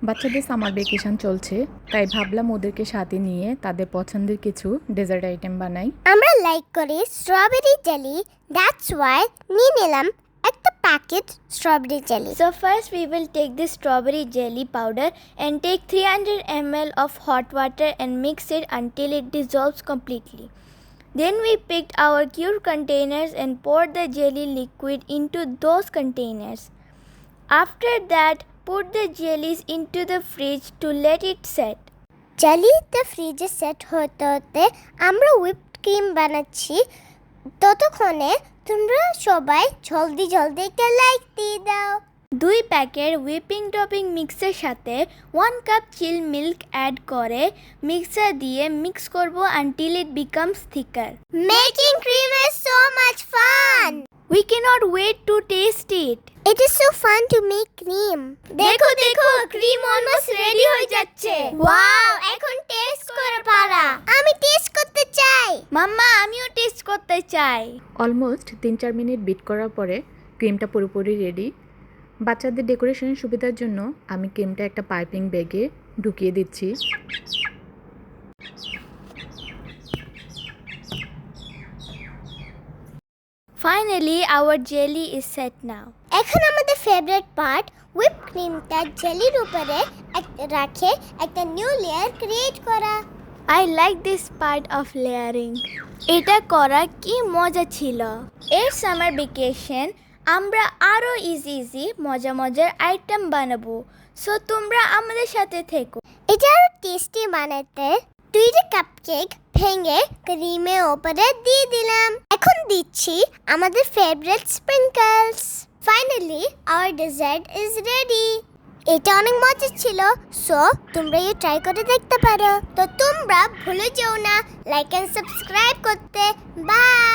বাচ্চাদের summer vacation চলছে, তাই ভাবলাম ওদেরকে সাথে নিয়ে তাদের পছন্দের কিছু ডেজার্ট আইটেম বানাই। আমরা লাইক করি স্ট্রবেরি জেলি, দ্যাটস ওয়াই নিয়ে নিলাম একটা packet strawberry jelly. So first we will take this strawberry jelly powder and take 300 ml of hot water and mix it until it dissolves completely. Then we picked our cure containers and poured the jelly liquid into those containers. After that, put the jellies into the fridge to let it set. জেলিটা ফ্রিজে set হতে হতে আমরা whipped cream বানাচ্ছি। ততক্ষণে তোমরা সবাই জলদি জলদি একটা লাইক দিয়ে দাও। 2 প্যাকেট হুইপিং টপিং মিক্সের সাথে 1 কাপ চিল মিল্ক অ্যাড করে মিক্সার দিয়ে মিক্স করব until it becomes thicker. Making cream is so much fun. We cannot wait to taste it. It is so fun to make cream. দেখো দেখো cream almost ready হয়ে যাচ্ছে। Wow, এখন test করে পারা। আমি টেস্ট করতে চাই। মাম্মা আমিও টেস্ট করতে চাই। অলমোস্ট 3-4 মিনিট বিট করার পরে ক্রিমটা পুরোপুরি রেডি। বাচ্চাদের ডেকোরেশনের সুবিধার জন্য আমি ক্রিমটা একটা পাইপিং ব্যাগে ঢুকিয়ে দিচ্ছি। Finally, our jelly is set now. এখন আমাদের ফেভারিট পার্ট, হুইপ ক্রিমটা জেলির উপরে রাখে একটা নিউ লেয়ার ক্রিয়েট করা। I like this part of layering. এটা করা কি মজা ছিল। এর সামার ভ্যাকেশন আমরা আরো ইজি মজার আইটেম বানাবো। সো তোমরা আমাদের সাথে থেকো। এটা আরো টেস্টি বানাতে 2টা কাপকেক ভেঙে ক্রিমের উপরে দিয়ে দিলাম। এখন দিচ্ছি আমাদের favourite sprinkles. Finally our dessert is ready. এটা অনেক মজা ছিল, সো তোমরা এটা ট্রাই করে দেখতে পারো। তো তোমরা ভুলে যেও না লাইক এন্ড সাবস্ক্রাইব করতে। বাই।